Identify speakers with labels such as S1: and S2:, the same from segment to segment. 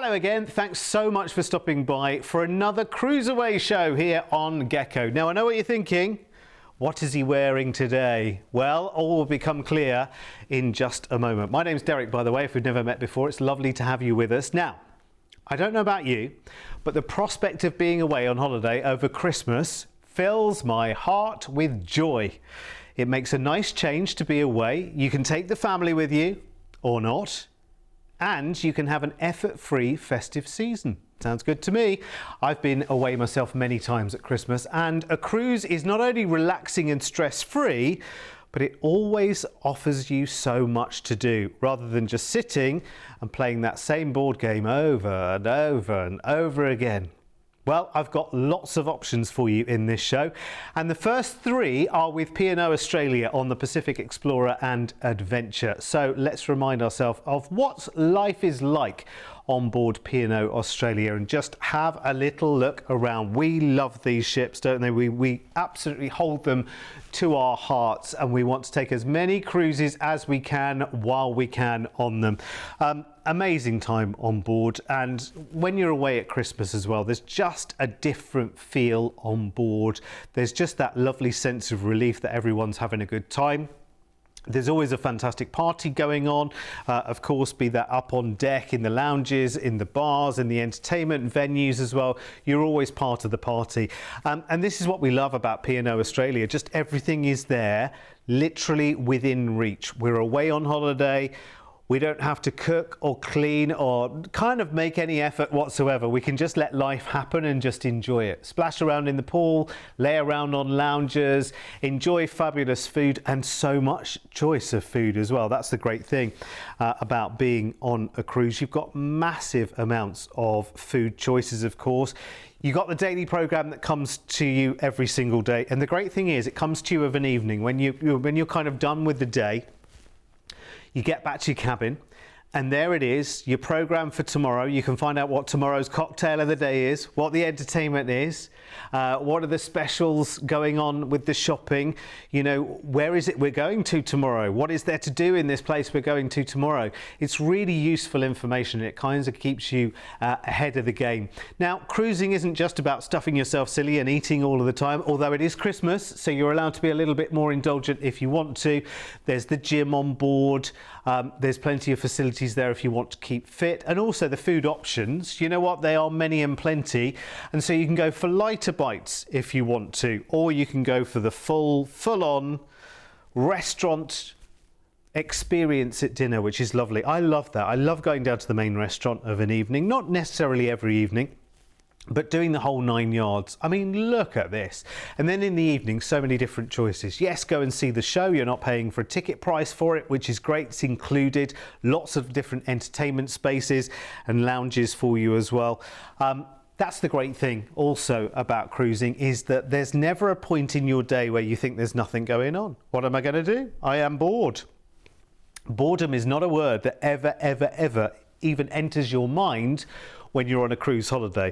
S1: Hello again, thanks so much for stopping by for another CruiseAway show here on Gecko. Now I know what you're thinking, what is he wearing today? Well, all will become clear in just a moment. My name's Derek, by the way, if we've never met before. It's lovely to have you with us. Now, I don't know about you, but the prospect of being away on holiday over Christmas fills my heart with joy. It makes a nice change to be away. You can take the family with you, or not. And you can have an effort-free festive season. Sounds good to me. I've been away myself many times at Christmas, and a cruise is not only relaxing and stress-free, but it always offers you so much to do, rather than just sitting and playing that same board game over and over and over again. Well, I've got lots of options for you in this show, and the first three are with P&O Australia on the Pacific Explorer and Adventure. So let's remind ourselves of what life is like on board P&O Australia and just have a little look around. We love these ships, don't they? We absolutely hold them to our hearts, and we want to take as many cruises as we can while we can on them. Amazing time on board, and when you're away at Christmas as well, there's just a different feel on board. There's just that lovely sense of relief that everyone's having a good time. There's always a fantastic party going on, of course, be that up on deck, in the lounges, in the bars, in the entertainment venues as well. You're always part of the party. And this is what we love about P&O Australia. Just everything is there, literally within reach. We're away on holiday. We don't have to cook or clean or kind of make any effort whatsoever. We can just let life happen and just enjoy it. Splash around in the pool, lay around on loungers, enjoy fabulous food, and so much choice of food as well. That's the great thing about being on a cruise. You've got massive amounts of food choices, of course. You've got the daily program that comes to you every single day. And the great thing is it comes to you of an evening when you're kind of done with the day. You get back to your cabin, and there it is, your program for tomorrow. You can find out what tomorrow's cocktail of the day is, what the entertainment is, what are the specials going on with the shopping, you know, where is it we're going to tomorrow, what is there to do in this place we're going to tomorrow. It's really useful information. It kind of keeps you ahead of the game. Now, cruising isn't just about stuffing yourself silly and eating all of the time, although it is Christmas, so you're allowed to be a little bit more indulgent if you want to. There's the gym on board. There's plenty of facilities there if you want to keep fit, and also the food options, you know what, they are many and plenty, and so you can go for lighter bites if you want to, or you can go for the full-on restaurant experience at dinner, which is lovely. I love that. I love going down to the main restaurant of an evening, not necessarily every evening, but doing the whole 9 yards. I mean, look at this. And then in the evening, so many different choices. Yes, go and see the show. You're not paying for a ticket price for it, which is great. It's included. Lots of different entertainment spaces and lounges for you as well. That's the great thing also about cruising, is that there's never a point in your day where you think there's nothing going on. What am I going to do? I am bored. Boredom is not a word that ever even enters your mind when you're on a cruise holiday.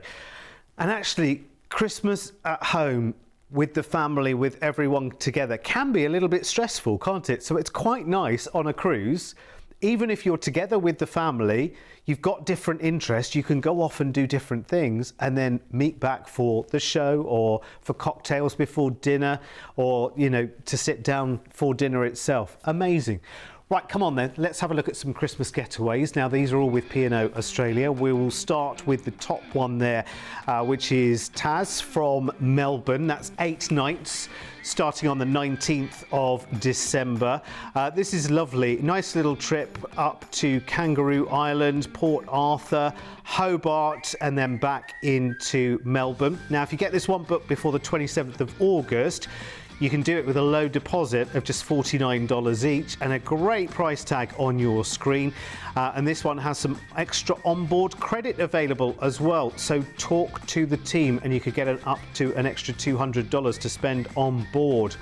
S1: And actually, Christmas at home with the family, with everyone together, can be a little bit stressful, can't it? So it's quite nice on a cruise, even if you're together with the family, you've got different interests, you can go off and do different things and then meet back for the show or for cocktails before dinner, or, you know, to sit down for dinner itself. Amazing. Right, come on then, let's have a look at some Christmas getaways. Now, these are all with P&O Australia. We will start with the top one there, which is Taz from Melbourne. That's 8 nights, starting on the 19th of December. This is lovely. Nice little trip up to Kangaroo Island, Port Arthur, Hobart, and then back into Melbourne. Now, if you get this one booked before the 27th of August, you can do it with a low deposit of just $49 each and a great price tag on your screen. And this one has some extra onboard credit available as well. So talk to the team and you could get up to an extra $200 to spend on board.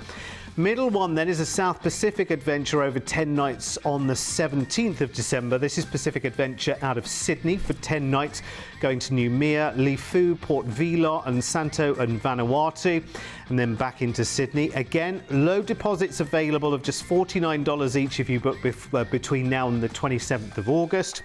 S1: Middle one then is a South Pacific adventure over 10 nights on the 17th of December. This is Pacific Adventure out of Sydney for 10 nights, going to Noumea, Lifu, Port Vila and Santo and Vanuatu, and then back into Sydney. Again, low deposits available of just $49 each if you book between now and the 27th of August.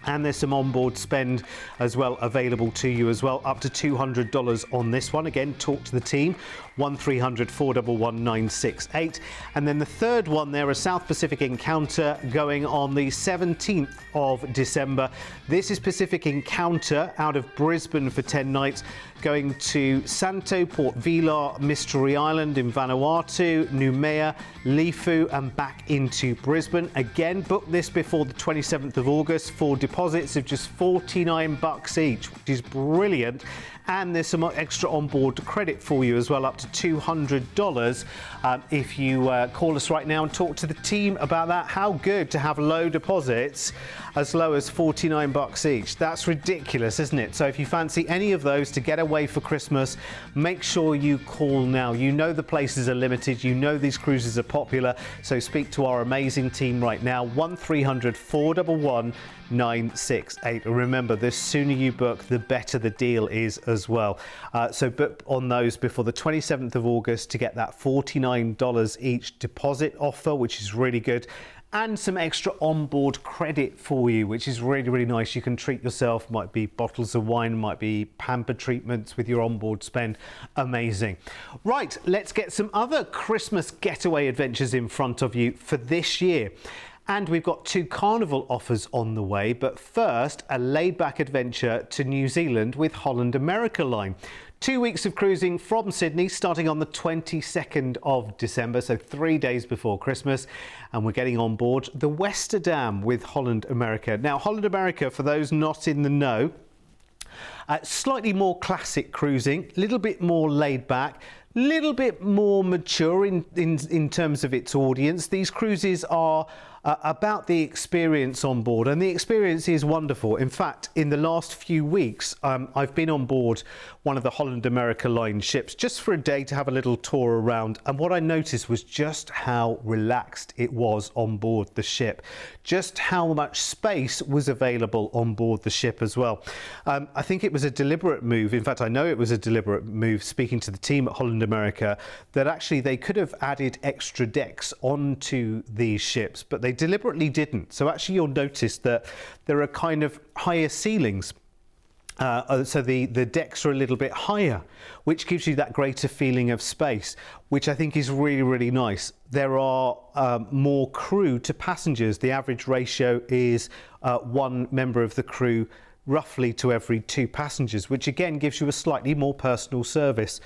S1: And there's some onboard spend as well available to you as well, up to $200 on this one. Again, talk to the team, 1300 411 968. And then the third one there, a South Pacific Encounter going on the 17th of December. This is Pacific Encounter out of Brisbane for 10 nights, going to Santo, Port Vila, Mystery Island in Vanuatu, Noumea, Lifu and back into Brisbane. Again, book this before the 27th of August for deposits of just $49 each, which is brilliant. And there's some extra onboard credit for you as well, up to $200 if you call us right now and talk to the team about that. How good to have low deposits as low as $49 each. That's ridiculous, isn't it? So if you fancy any of those to get away for Christmas, make sure you call now. You know the places are limited, you know these cruises are popular, so speak to our amazing team right now, 1300 411 968. And remember, the sooner you book, the better the deal is as well. So book on those before the 27th of August to get that $49 each deposit offer, which is really good. And some extra onboard credit for you, which is really, really nice. You can treat yourself, might be bottles of wine, might be pamper treatments with your onboard spend. Amazing. Right, let's get some other Christmas getaway adventures in front of you for this year. And we've got 2 carnival offers on the way, but first, a laid-back adventure to New Zealand with Holland America Line. 2 weeks of cruising from Sydney, starting on the 22nd of December, so 3 days before Christmas, and we're getting on board the Westerdam with Holland America. Now, Holland America, for those not in the know, slightly more classic cruising, a little bit more laid back, little bit more mature in terms of its audience. These cruises are about the experience on board, and the experience is wonderful. In fact, in the last few weeks, I've been on board one of the Holland America Line ships just for a day to have a little tour around, and what I noticed was just how relaxed it was on board the ship, just how much space was available on board the ship as well. I think it was a deliberate move. In fact, I know it was a deliberate move, speaking to the team at Holland America, that actually they could have added extra decks onto these ships, but they deliberately didn't. So actually you'll notice that there are kind of higher ceilings. So the decks are a little bit higher, which gives you that greater feeling of space, which I think is really, really nice. There are more crew to passengers. The average ratio is 1 member of the crew roughly to every 2 passengers, which again gives you a slightly more personal service.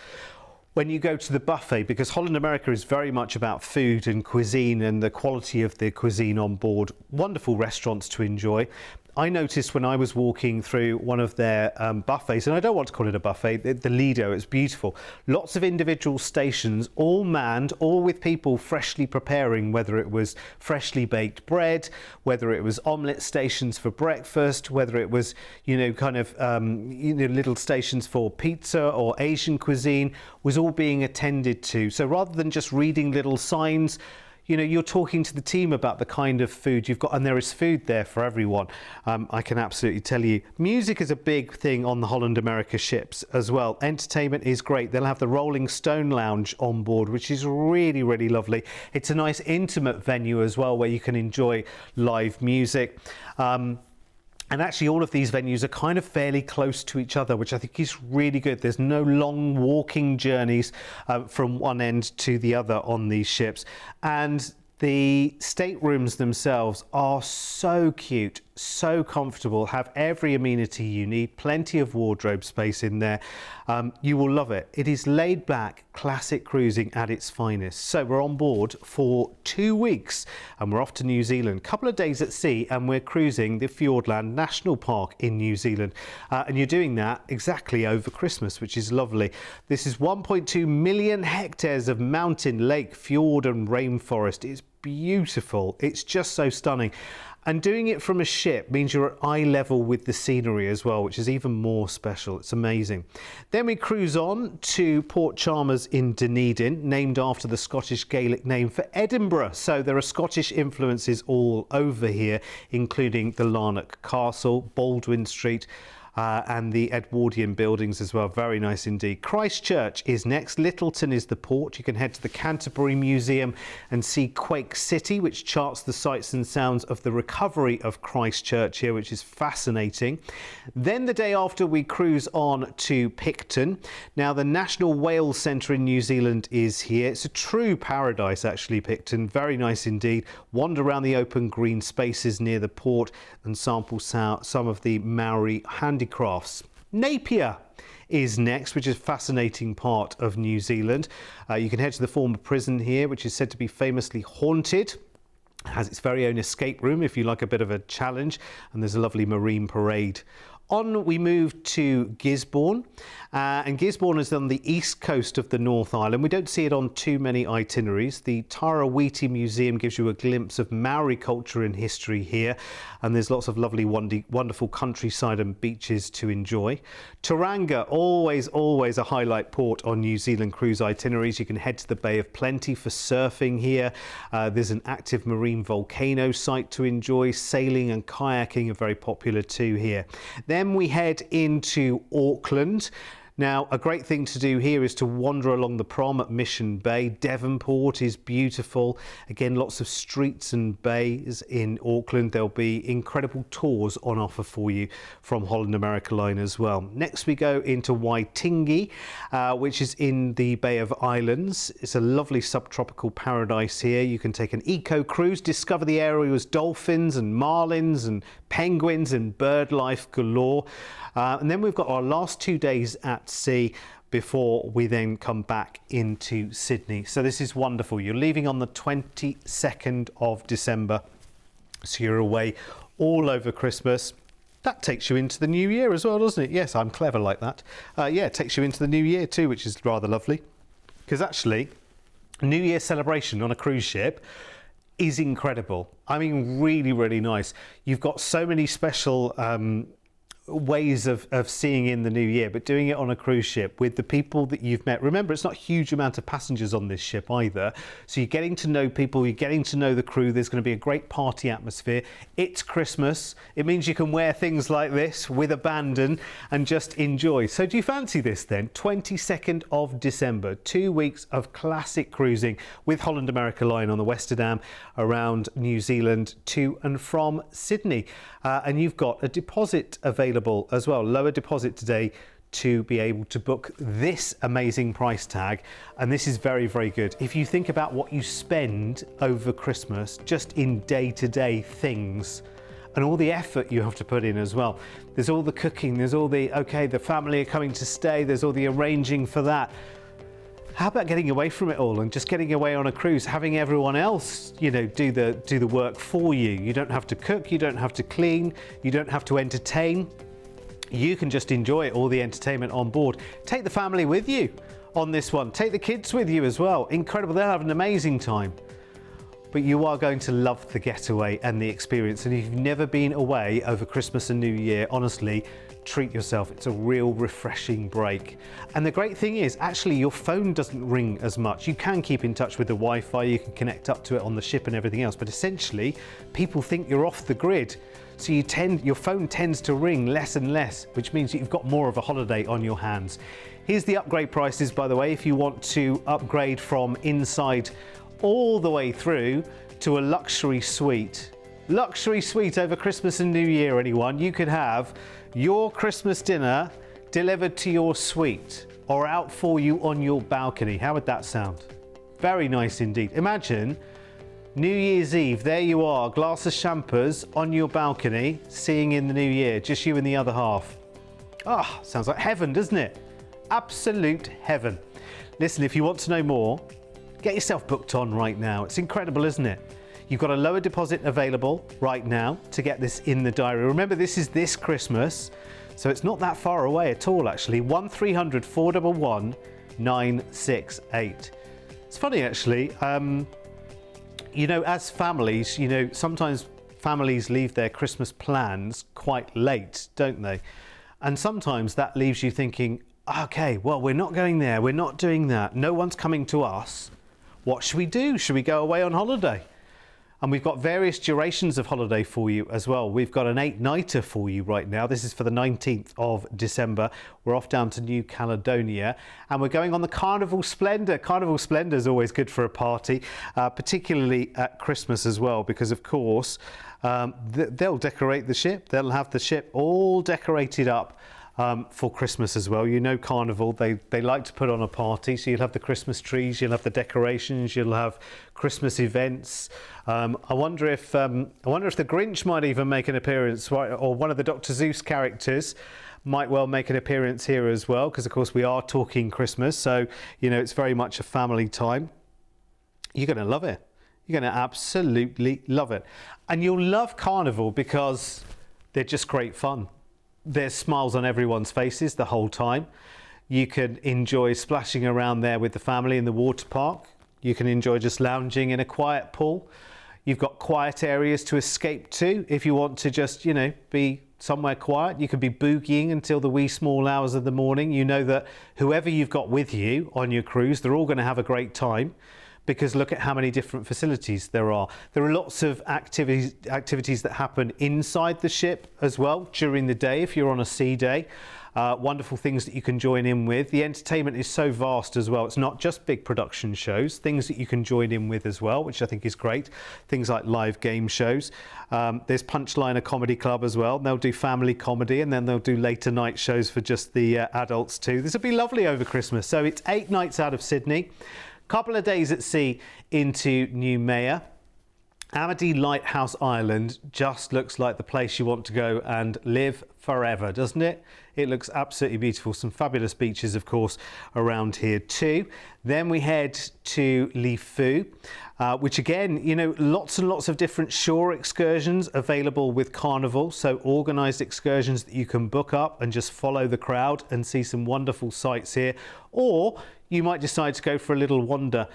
S1: When you go to the buffet, because Holland America is very much about food and cuisine and the quality of the cuisine on board, wonderful restaurants to enjoy. I noticed when I was walking through one of their buffets, and I don't want to call it a buffet, the Lido, it's beautiful. Lots of individual stations, all manned, all with people freshly preparing, whether it was freshly baked bread, whether it was omelette stations for breakfast, whether it was, little stations for pizza or Asian cuisine, was all being attended to. So rather than just reading little signs, you're talking to the team about the kind of food you've got, and there is food there for everyone. I can absolutely tell you. Music is a big thing on the Holland America ships as well. Entertainment is great. They'll have the Rolling Stone Lounge on board, which is really, really lovely. It's a nice intimate venue as well, where you can enjoy live music. And actually all of these venues are kind of fairly close to each other, which I think is really good. There's no long walking journeys from one end to the other on these ships. And the staterooms themselves are so cute, so comfortable, have every amenity you need, plenty of wardrobe space in there. You will love it. It is laid back, classic cruising at its finest. So we're on board for 2 weeks and we're off to New Zealand. Couple of days at sea and we're cruising the Fiordland National Park in New Zealand. And you're doing that exactly over Christmas, which is lovely. This is 1.2 million hectares of mountain, lake, fjord and rainforest. It's beautiful. It's just so stunning. And doing it from a ship means you're at eye level with the scenery as well, which is even more special. It's amazing. Then we cruise on to Port Chalmers in Dunedin, named after the Scottish Gaelic name for Edinburgh. So there are Scottish influences all over here, including the Larnock Castle, Baldwin Street. and the Edwardian buildings as well. Very nice indeed. Christchurch is next. Littleton is the port. You can head to the Canterbury Museum and see Quake City, which charts the sights and sounds of the recovery of Christchurch here, which is fascinating. Then the day after, we cruise on to Picton. Now, the National Whale Centre in New Zealand is here. It's a true paradise, actually, Picton. Very nice indeed. Wander around the open green spaces near the port and sample some of the Maori handicrafts. Napier is next, which is a fascinating part of New Zealand. You can head to the former prison here, which is said to be famously haunted. It has its very own escape room if you like a bit of a challenge, and there's a lovely marine parade. On we move to Gisborne, and Gisborne is on the east coast of the North Island. We don't see it on too many itineraries. The Tarawiti Museum gives you a glimpse of Maori culture and history here, and there's lots of lovely, wonderful countryside and beaches to enjoy. Tauranga, always a highlight port on New Zealand cruise itineraries. You can head to the Bay of Plenty for surfing here. There's an active marine volcano site to enjoy. Sailing and kayaking are very popular too here. Then we head into Auckland. Now, a great thing to do here is to wander along the prom at Mission Bay. Devonport is beautiful. Again, lots of streets and bays in Auckland. There'll be incredible tours on offer for you from Holland America Line as well. Next, we go into Waitingi, which is in the Bay of Islands. It's a lovely subtropical paradise here. You can take an eco cruise, discover the area's dolphins and marlins and penguins and bird life galore. And then we've got our last 2 days at sea before we then come back into Sydney. So this is wonderful. You're leaving on the 22nd of December. So you're away all over Christmas. That takes you into the new year as well, doesn't it? Yes, I'm clever like that. Yeah, it takes you into the new year too, which is rather lovely. Because actually, New Year celebration on a cruise ship is incredible. I mean, really nice. You've got so many special ways of seeing in the new year, but doing it on a cruise ship with the people that you've met. Remember, it's not a huge amount of passengers on this ship either, so you're getting to know people, you're getting to know the crew. There's going to be a great party atmosphere. It's Christmas. It means you can wear things like this with abandon and just enjoy. So do you fancy this then? 22nd of December, 2 weeks of classic cruising with Holland America Line on the Westerdam around New Zealand to and from Sydney. And you've got a deposit available as well, lower deposit today to be able to book this amazing price tag. And this is very good. If you think about what you spend over Christmas just in day-to-day things and all the effort you have to put in as well. There's all the cooking, there's all the, okay, the family are coming to stay, there's all the arranging for that. How about getting away from it all and just getting away on a cruise, having everyone else, you know, do the work for you? You don't have to cook, you don't have to clean, you don't have to entertain. You can just enjoy all the entertainment on board. Take the family with you on this one. Take the kids with you as well. Incredible, they'll have an amazing time. But you are going to love the getaway and the experience. And if you've never been away over Christmas and New Year, honestly, treat yourself. It's a real refreshing break. And the great thing is, actually, your phone doesn't ring as much. You can keep in touch with the Wi-Fi, you can connect up to it on the ship and everything else, but essentially, people think you're off the grid. So your phone tends to ring less and less, which means you've got more of a holiday on your hands. Here's the upgrade prices, by the way, if you want to upgrade from inside all the way through to a luxury suite. Luxury suite over Christmas and New Year, anyone. You could have your Christmas dinner delivered to your suite or out for you on your balcony. How would that sound? Very nice indeed. Imagine New Year's Eve, there you are, glass of champers on your balcony, seeing in the new year, just you and the other half. Ah, sounds like heaven, doesn't it? Absolute heaven. Listen, if you want to know more, get yourself booked on right now. It's incredible, isn't it? You've got a lower deposit available right now to get this in the diary. Remember, this is this Christmas, so it's not that far away at all, actually. 1300 411 968. It's funny, actually. You know, as families, you know, sometimes families leave their Christmas plans quite late, don't they? And sometimes that leaves you thinking, okay, well, we're not going there, we're not doing that, no one's coming to us. What should we do? Should we go away on holiday? And we've got various durations of holiday for you as well. We've got an 8-nighter for you right now. This is for the 19th of December. We're off down to New Caledonia and we're going on the Carnival Splendor. Carnival Splendor is always good for a party, particularly at Christmas as well, because of course they'll decorate the ship. They'll have the ship all decorated up for Christmas as well. You know, Carnival, they like to put on a party, so you'll have the Christmas trees, you'll have the decorations, you'll have Christmas events. I wonder if the Grinch might even make an appearance, or one of the Dr. Seuss characters might well make an appearance here as well, because of course we are talking Christmas, so you know it's very much a family time. You're going to love it. You're going to absolutely love it. And you'll love Carnival because they're just great fun. There's smiles on everyone's faces the whole time. You can enjoy splashing around there with the family in the water park. You can enjoy just lounging in a quiet pool. You've got quiet areas to escape to if you want to just, you know, be somewhere quiet. You could be boogieing until the wee small hours of the morning. You know that whoever you've got with you on your cruise, they're all going to have a great time, because look at how many different facilities there are. There are lots of activities that happen inside the ship as well during the day if you're on a sea day. Wonderful things that you can join in with. The entertainment is so vast as well. It's not just big production shows, things that you can join in with as well, which I think is great. Things like live game shows. There's Punchliner Comedy Club as well. They'll do family comedy and then they'll do later night shows for just the adults too. This will be lovely over Christmas. So it's 8 nights out of Sydney. Couple of days at sea into Noumea. Amity Lighthouse Island just looks like the place you want to go and live forever, doesn't it? It looks absolutely beautiful. Some fabulous beaches, of course, around here too. Then we head to Lifu, which again, you know, lots and lots of different shore excursions available with Carnival. So organised excursions that you can book up and just follow the crowd and see some wonderful sights here. Or you might decide to go for a little wander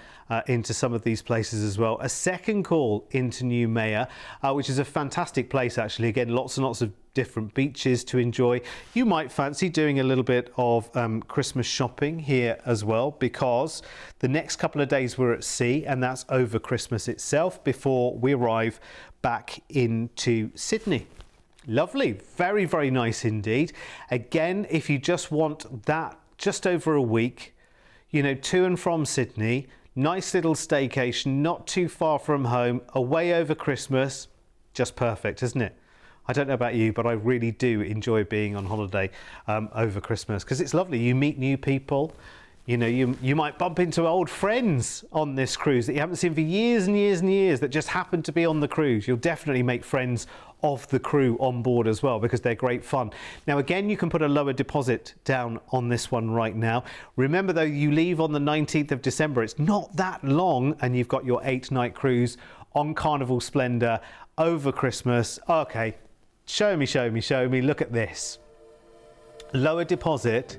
S1: into some of these places as well. A second call into Noumea, which is a fantastic place actually. Again, lots and lots of different beaches to enjoy. You might fancy doing a little bit of Christmas shopping here as well, because the next couple of days we're at sea and that's over Christmas itself before we arrive back into Sydney. Lovely, very, very nice indeed. Again, if you just want that just over a week, you know, to and from Sydney, nice little staycation, not too far from home, away over Christmas, just perfect, isn't it? I don't know about you, but I really do enjoy being on holiday over Christmas because it's lovely. You meet new people. You know, you might bump into old friends on this cruise that you haven't seen for years and years and years that just happen to be on the cruise. You'll definitely make friends of the crew on board as well because they're great fun. Now, again, you can put a lower deposit down on this one right now. Remember, though, you leave on the 19th of December. It's not that long and you've got your 8-night cruise on Carnival Splendor over Christmas. Okay, show me. Look at this. Lower deposit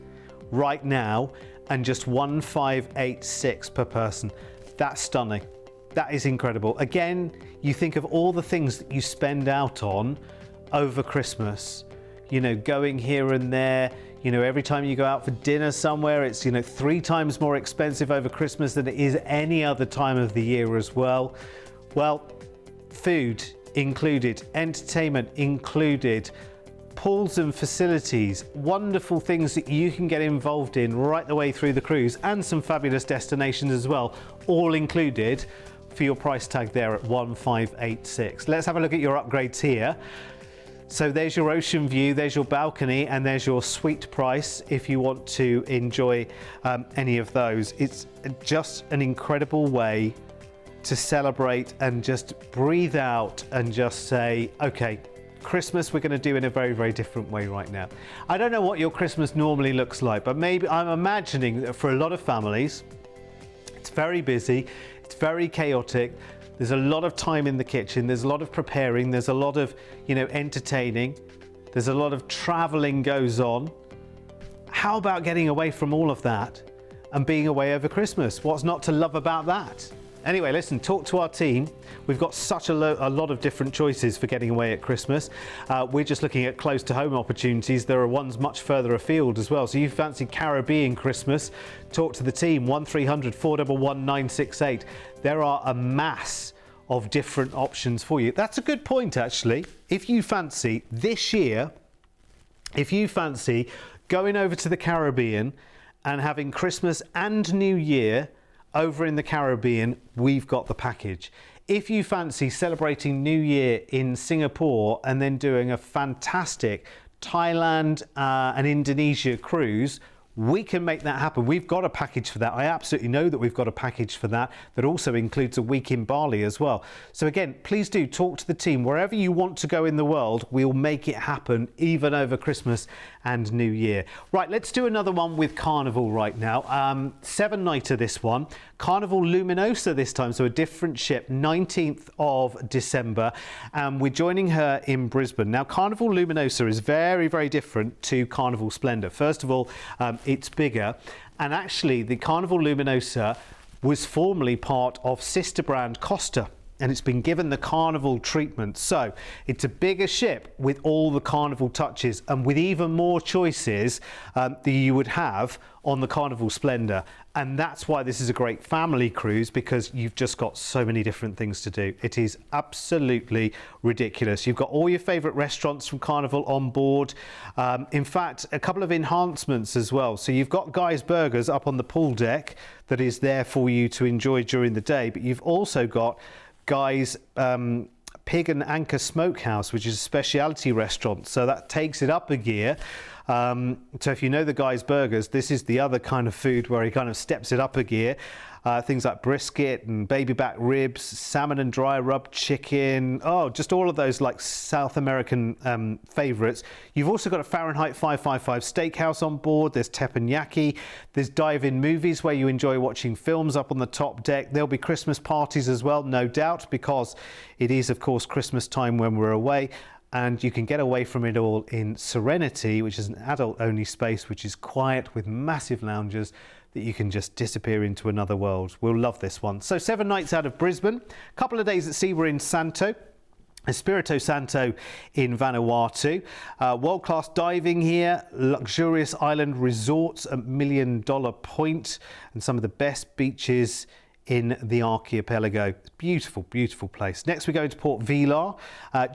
S1: right now and just 1,586 per person. That's stunning. That is incredible. Again, you think of all the things that you spend out on over Christmas, you know, going here and there, you know, every time you go out for dinner somewhere, it's, you know, 3 times more expensive over Christmas than it is any other time of the year as well. Well, food included, entertainment included, pools and facilities, wonderful things that you can get involved in right the way through the cruise, and some fabulous destinations as well, all included for your price tag there at 1,586. Let's have a look at your upgrades here. So there's your ocean view, there's your balcony, and there's your suite price if you want to enjoy any of those. It's just an incredible way to celebrate and just breathe out and just say, okay, Christmas we're going to do in a very, very different way right now. I don't know what your Christmas normally looks like, but maybe I'm imagining that for a lot of families, it's very busy, it's very chaotic. There's a lot of time in the kitchen. There's a lot of preparing. There's a lot of, you know, entertaining. There's a lot of traveling goes on. How about getting away from all of that and being away over Christmas? What's not to love about that? Anyway, listen, talk to our team. We've got such a lot of different choices for getting away at Christmas. We're just looking at close to home opportunities. There are ones much further afield as well. So you fancy Caribbean Christmas, talk to the team, 1300 411 968. There are a mass of different options for you. That's a good point, actually. If you fancy this year, if you fancy going over to the Caribbean and having Christmas and New Year over in the Caribbean, we've got the package. If you fancy celebrating New Year in Singapore and then doing a fantastic Thailand and Indonesia cruise, we can make that happen. We've got a package for that. I absolutely know that we've got a package for that that also includes a week in Bali as well. So again, please do talk to the team. Wherever you want to go in the world, we'll make it happen, even over Christmas and New Year. Right, let's do another one with Carnival right now. 7-nighter this one. Carnival Luminosa this time, so a different ship, 19th of December. We're joining her in Brisbane. Now, Carnival Luminosa is very, very different to Carnival Splendor. First of all, it's bigger. And actually, the Carnival Luminosa was formerly part of sister brand Costa, and it's been given the Carnival treatment. So it's a bigger ship with all the Carnival touches and with even more choices that you would have on the Carnival Splendor. And that's why this is a great family cruise, because you've just got so many different things to do. It is absolutely ridiculous. You've got all your favorite restaurants from Carnival on board. In fact, a couple of enhancements as well. So you've got Guy's Burgers up on the pool deck that is there for you to enjoy during the day, but you've also got Guy's Pig and Anchor Smokehouse, which is a specialty restaurant, so that takes it up a gear. So if you know the Guy's Burgers, this is the other kind of food where he kind of steps it up a gear. Things like brisket and baby back ribs, salmon and dry rub chicken. Oh, just all of those like South American favourites. You've also got a Fahrenheit 555 steakhouse on board. There's teppanyaki. There's dive-in movies where you enjoy watching films up on the top deck. There'll be Christmas parties as well, no doubt, because it is, of course, Christmas time when we're away. And you can get away from it all in Serenity, which is an adult-only space, which is quiet with massive lounges that you can just disappear into another world. We'll love this one. So 7 nights out of Brisbane, a couple of days at sea. We're in Santo, Espirito Santo in Vanuatu. World-class diving here, luxurious island resorts at $1 Million Point, and some of the best beaches in the archipelago. Beautiful, beautiful place. Next we go to Port Vilar,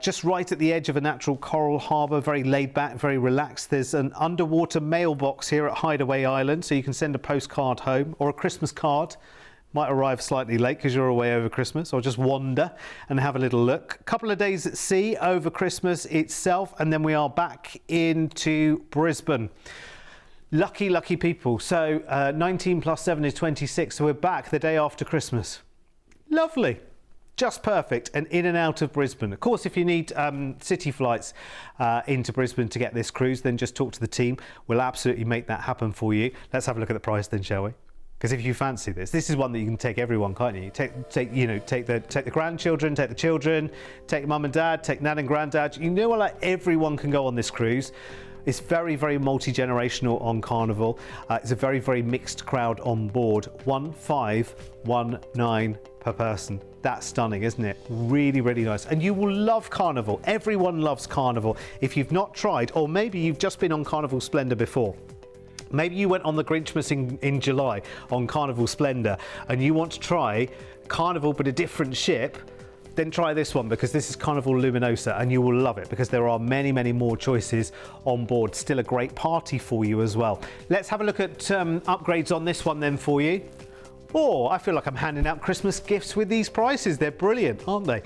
S1: just right at the edge of a natural coral harbour, very laid back, very relaxed. There's an underwater mailbox here at Hideaway Island, so you can send a postcard home or a Christmas card. Might arrive slightly late because you're away over Christmas, or just wander and have a little look. A couple of days at sea over Christmas itself, and then we are back into Brisbane. Lucky, lucky people. So 19 plus 7 is 26. So we're back the day after Christmas. Lovely. Just perfect. And in and out of Brisbane. Of course, if you need city flights into Brisbane to get this cruise, then just talk to the team. We'll absolutely make that happen for you. Let's have a look at the price then, shall we? Because if you fancy this is one that you can take everyone, can't you? Take the grandchildren, take the children, take mum and dad, take nan and granddad. You know, like everyone can go on this cruise. It's very, very multi-generational on Carnival. It's a very, very mixed crowd on board. 1519 per person. That's stunning, isn't it? Really, really nice. And you will love Carnival. Everyone loves Carnival. If you've not tried, or maybe you've just been on Carnival Splendor before. Maybe you went on the Grinchmas in July on Carnival Splendor and you want to try Carnival but a different ship, then try this one, because this is Carnival Luminosa and you will love it because there are many, many more choices on board. Still a great party for you as well. Let's have a look at upgrades on this one then for you. Oh, I feel like I'm handing out Christmas gifts with these prices. They're brilliant, aren't they?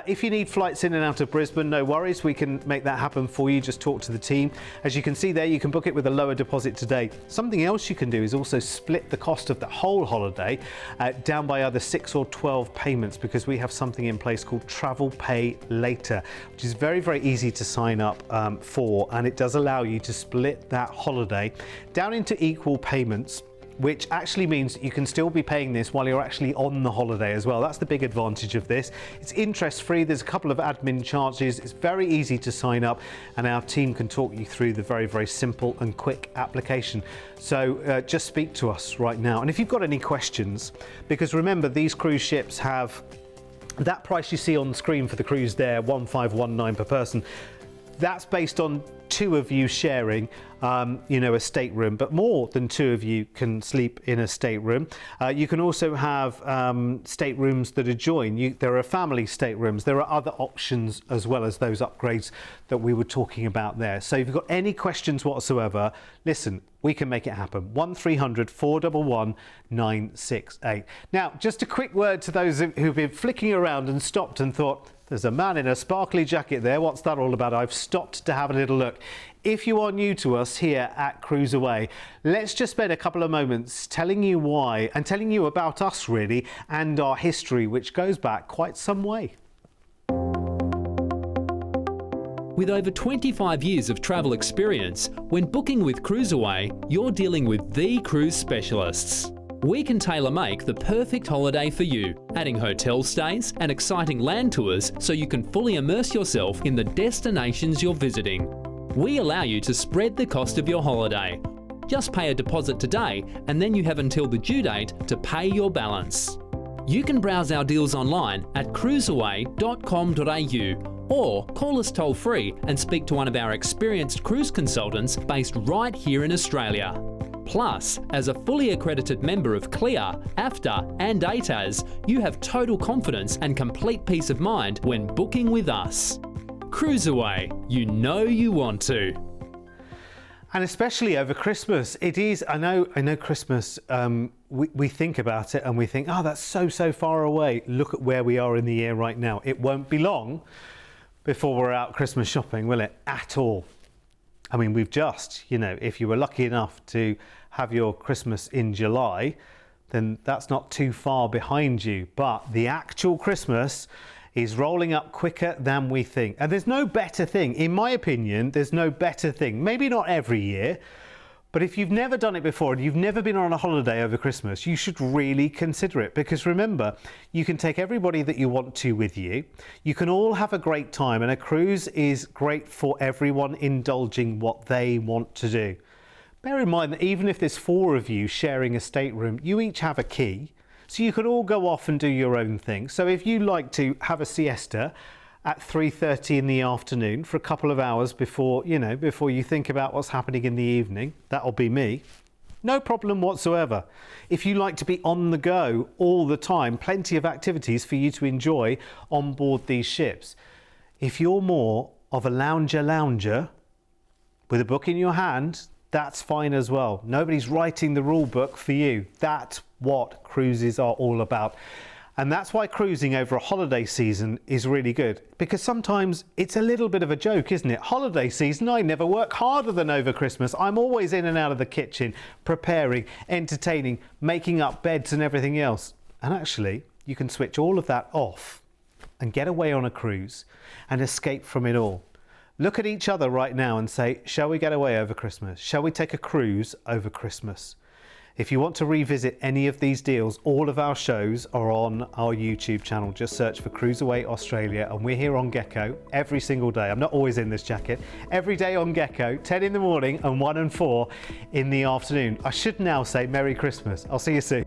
S1: If you need flights in and out of Brisbane, no worries. We can make that happen for you. Just talk to the team. As you can see there, you can book it with a lower deposit today. Something else you can do is also split the cost of the whole holiday down by either 6 or 12 payments, because we have something in place called Travel Pay Later, which is very, very easy to sign up for. And it does allow you to split that holiday down into equal payments, which actually means you can still be paying this while you're actually on the holiday as well. That's the big advantage of this. It's interest free. There's a couple of admin charges. It's very easy to sign up, and our team can talk you through the very, very simple and quick application. So just speak to us right now. And if you've got any questions, because remember, these cruise ships have that price you see on screen for the cruise there, 1519 per person. That's based on 2 of you sharing, a stateroom, but more than 2 of you can sleep in a stateroom. You can also have staterooms that adjoin. There are family staterooms. There are other options as well as those upgrades that we were talking about there. So if you've got any questions whatsoever, listen, we can make it happen. 1300 411 968. Now, just a quick word to those who've been flicking around and stopped and thought, there's a man in a sparkly jacket there. What's that all about? I've stopped to have a little look. If you are new to us here at CruiseAway, let's just spend a couple of moments telling you why and telling you about us really and our history, which goes back quite some way.
S2: With over 25 years of travel experience, when booking with CruiseAway, you're dealing with the cruise specialists. We can tailor-make the perfect holiday for you, adding hotel stays and exciting land tours so you can fully immerse yourself in the destinations you're visiting. We allow you to spread the cost of your holiday. Just pay a deposit today and then you have until the due date to pay your balance. You can browse our deals online at cruiseaway.com.au or call us toll-free and speak to one of our experienced cruise consultants based right here in Australia. Plus, as a fully accredited member of CLIA, AFTA and ATAS, you have total confidence and complete peace of mind when booking with us. CruiseAway, you know you want to.
S1: And especially over Christmas, it is, I know Christmas, we think about it and we think, oh, that's so far away. Look at where we are in the year right now. It won't be long before we're out Christmas shopping, will it? At all. I mean, we've just, if you were lucky enough to have your Christmas in July, then that's not too far behind you. But the actual Christmas is rolling up quicker than we think. And there's no better thing, in my opinion, there's no better thing. Maybe not every year, but if you've never done it before and you've never been on a holiday over Christmas, you should really consider it. Because remember, you can take everybody that you want to with you. You can all have a great time, and a cruise is great for everyone indulging what they want to do. Bear in mind that even if there's 4 of you sharing a stateroom, you each have a key. So you could all go off and do your own thing. So if you like to have a siesta at 3:30 in the afternoon for a couple of hours before you think about what's happening in the evening, that'll be me. No problem whatsoever. If you like to be on the go all the time, plenty of activities for you to enjoy on board these ships. If you're more of a lounger with a book in your hand, that's fine as well. Nobody's writing the rule book for you. That's what cruises are all about. And that's why cruising over a holiday season is really good, because sometimes it's a little bit of a joke, isn't it? Holiday season, I never work harder than over Christmas. I'm always in and out of the kitchen, preparing, entertaining, making up beds and everything else. And actually, you can switch all of that off and get away on a cruise and escape from it all. Look at each other right now and say, shall we get away over Christmas? Shall we take a cruise over Christmas? If you want to revisit any of these deals, all of our shows are on our YouTube channel. Just search for CruiseAway Australia, and we're here on Gecko every single day. I'm not always in this jacket. Every day on Gecko, 10 in the morning and 1 and 4 in the afternoon. I should now say Merry Christmas. I'll see you soon.